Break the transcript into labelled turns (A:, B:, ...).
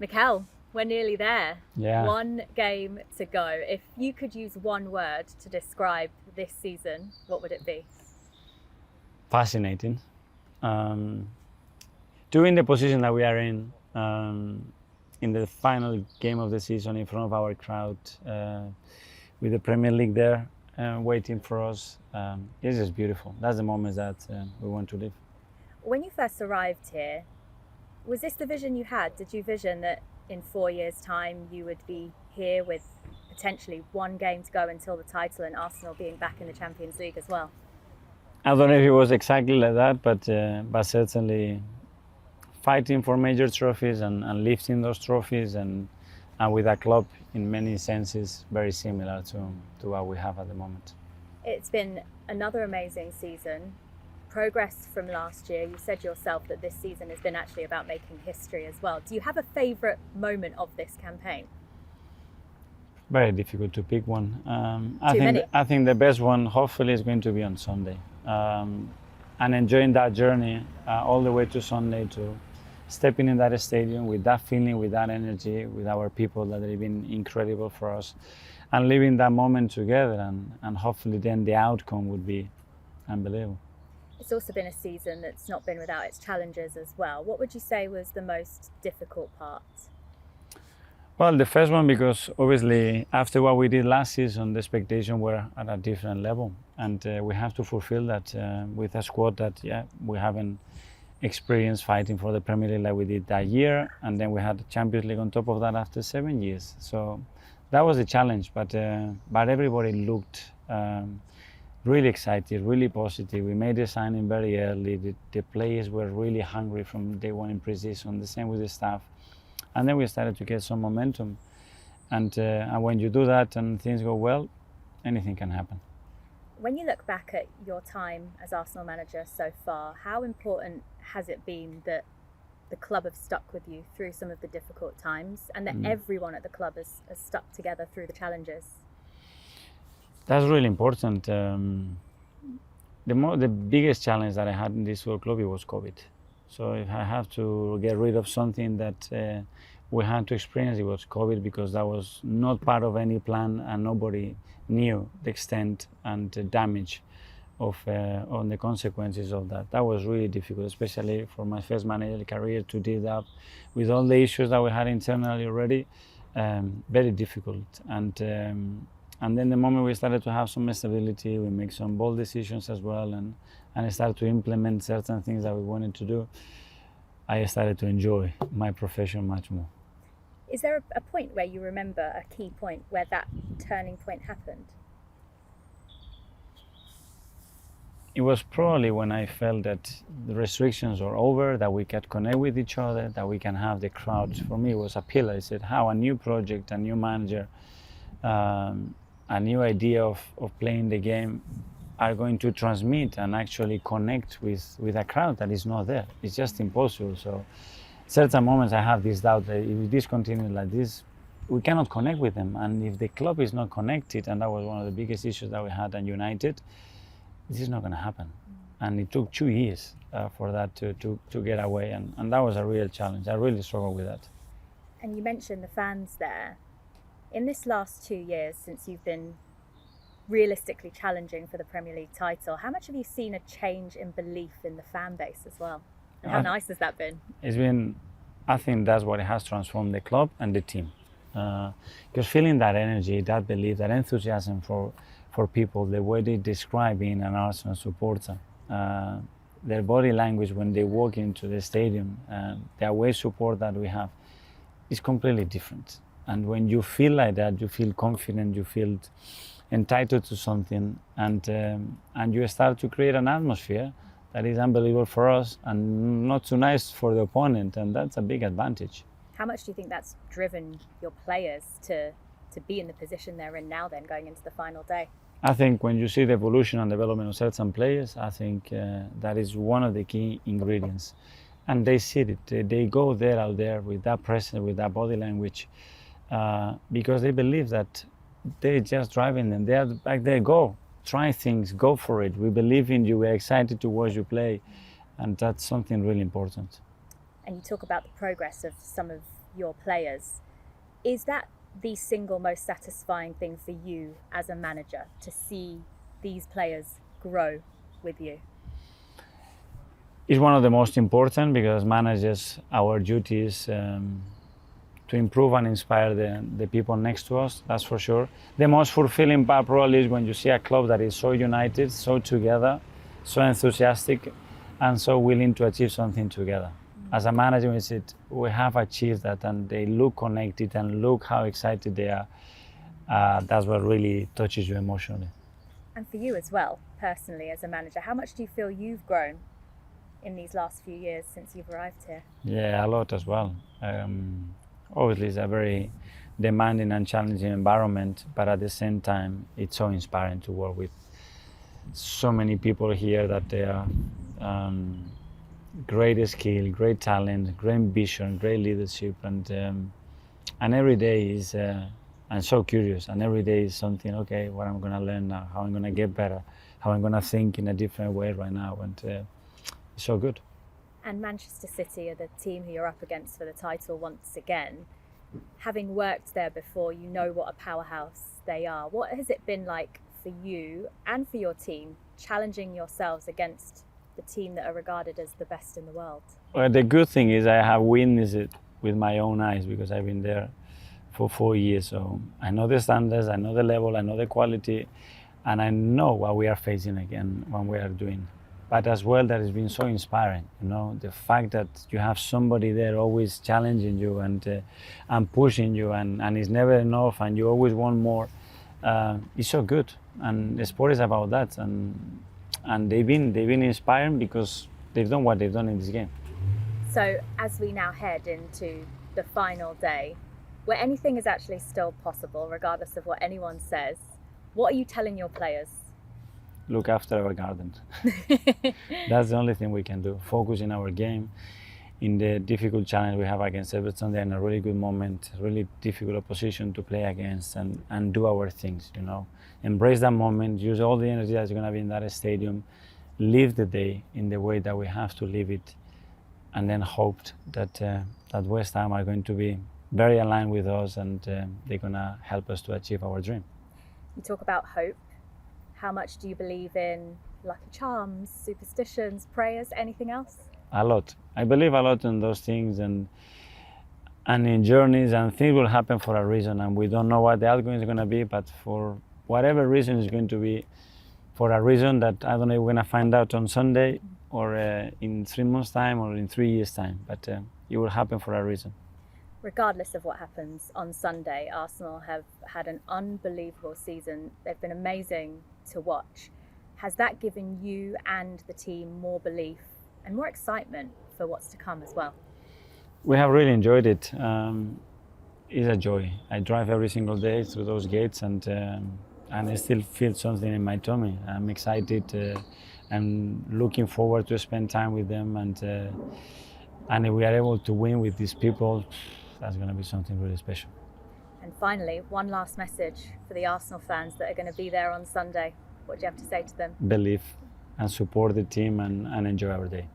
A: Mikel, we're nearly there.
B: Yeah.
A: One game to go. If you could use one word to describe this season, what would it be?
B: Fascinating. Doing the position that we are in the final game of the season in front of our crowd, with the Premier League there waiting for us, it's just beautiful. That's the moment that we want to live.
A: When you first arrived here, was this the vision you had? Did you vision that in 4 years' time you would be here with potentially one game to go until the title and Arsenal being back in the Champions League as well?
B: I don't know if it was exactly like that, but certainly fighting for major trophies and lifting those trophies and with a club in many senses very similar to what we have at the moment.
A: It's been another amazing season. Progress from last year. You said yourself that this season has been actually about making history as well. Do you have a favourite moment of this campaign?
B: Very difficult to pick one.
A: Many.
B: I think the best one hopefully is going to be on Sunday. And enjoying that journey all the way to Sunday, to stepping in that stadium with that feeling, with that energy, with our people that have been incredible for us, and living that moment together, and hopefully then the outcome would be unbelievable.
A: It's also been a season that's not been without its challenges as well. What would you say was the most difficult part?
B: Well, the first one, because obviously after what we did last season, the expectations were at a different level, and we have to fulfill that with a squad that we haven't experienced fighting for the Premier League like we did that year, and then we had the Champions League on top of that after 7 years. So that was a challenge, but everybody looked really excited, really positive. We made the signing very early. The players were really hungry from day one in pre-season. The same with the staff. And then we started to get some momentum. And when you do that and things go well, anything can happen.
A: When you look back at your time as Arsenal manager so far, how important has it been that the club have stuck with you through some of the difficult times, and that everyone at the club has stuck together through the challenges?
B: That's really important. The biggest challenge that I had in this football club, it was COVID. So if I have to get rid of something that we had to experience, it was COVID, because that was not part of any plan and nobody knew the extent and the damage of on the consequences of that. That was really difficult, especially for my first managerial career, to deal up with all the issues that we had internally already. Very difficult. And then the moment we started to have some stability, we make some bold decisions as well, and I started to implement certain things that we wanted to do, I started to enjoy my profession much more.
A: Is there a point where you remember, a key point where that turning point happened?
B: It was probably when I felt that the restrictions are over, that we can connect with each other, that we can have the crowds. For me, it was a pillar. I said, how a new project, a new manager, a new idea of playing the game are going to transmit and actually connect with a crowd that is not there. It's just impossible. So certain moments I have this doubt that if this continues like this, we cannot connect with them. And if the club is not connected, and that was one of the biggest issues that we had at United, this is not going to happen. And it took 2 years for that to get away. And that was a real challenge. I really struggled with that.
A: And you mentioned the fans there. In this last 2 years, since you've been realistically challenging for the Premier League title, how much have you seen a change in belief in the fan base as well? And how nice has that been?
B: It's been, I think that's what has transformed the club and the team. Because feeling that energy, that belief, that enthusiasm for people, the way they describe being an Arsenal supporter, their body language when they walk into the stadium, the away support that we have is completely different. And when you feel like that, you feel confident, you feel entitled to something, and you start to create an atmosphere that is unbelievable for us and not too nice for the opponent, and that's a big advantage.
A: How much do you think that's driven your players to be in the position they're in now, then, going into the final day?
B: I think when you see the evolution and development of certain players, I think that is one of the key ingredients. And they see it, they go there out there with that presence, with that body language, because they believe that they're just driving them. They are back there, go, try things, go for it. We believe in you, we're excited to watch you play, and that's something really important.
A: And you talk about the progress of some of your players. Is that the single most satisfying thing for you as a manager, to see these players grow with you?
B: It's one of the most important, because managers, our duty is to improve and inspire the people next to us, that's for sure. The most fulfilling part probably is when you see a club that is so united, so together, so enthusiastic, and so willing to achieve something together. As a manager, we said we have achieved that, and they look connected and look how excited they are. That's what really touches you emotionally.
A: And for you as well, personally, as a manager, how much do you feel you've grown in these last few years since you've arrived here?
B: Yeah, a lot as well. Obviously, it's a very demanding and challenging environment, but at the same time, it's so inspiring to work with so many people here that they are great skill, great talent, great vision, great leadership, and every day is I'm so curious, and every day is something. Okay, what I'm gonna learn now, how I'm gonna get better, how I'm gonna think in a different way right now, and it's so good.
A: And Manchester City are the team who you're up against for the title once again. Having worked there before, you know what a powerhouse they are. What has it been like for you and for your team, challenging yourselves against the team that are regarded as the best in the world?
B: Well, the good thing is I have witnessed it with my own eyes, because I've been there for 4 years. So I know the standards, I know the level, I know the quality, and I know what we are facing again when we are doing. But as well, that has been so inspiring, the fact that you have somebody there always challenging you and pushing you, and it's never enough, and you always want more. It's so good, and the sport is about that, and they've been inspiring because they've done what they've done in this game.
A: So as we now head into the final day, where anything is actually still possible, regardless of what anyone says, what are you telling your players?
B: Look after our garden. That's the only thing we can do. Focus in our game. In the difficult challenge we have against Everton, they're in a really good moment, really difficult opposition to play against, and do our things, Embrace that moment, use all the energy that's going to be in that stadium, live the day in the way that we have to live it, and then hope that West Ham are going to be very aligned with us, and they're going to help us to achieve our dream.
A: You talk about hope. How much do you believe in lucky charms, superstitions, prayers, anything else?
B: A lot. I believe a lot in those things, and in journeys, and things will happen for a reason, and we don't know what the outcome is going to be, but for whatever reason it's going to be, for a reason that I don't know if we're going to find out on Sunday, or in 3 months' time, or in 3 years' time, but it will happen for a reason.
A: Regardless of what happens on Sunday, Arsenal have had an unbelievable season. They've been amazing to watch. Has that given you and the team more belief and more excitement for what's to come as well?
B: We have really enjoyed it. It's a joy. I drive every single day through those gates, and I still feel something in my tummy. I'm excited. I'm looking forward to spend time with them, and if we are able to win with these people, that's going to be something really special.
A: And finally, one last message for the Arsenal fans that are going to be there on Sunday. What do you have to say to them?
B: Believe and support the team, and enjoy our day.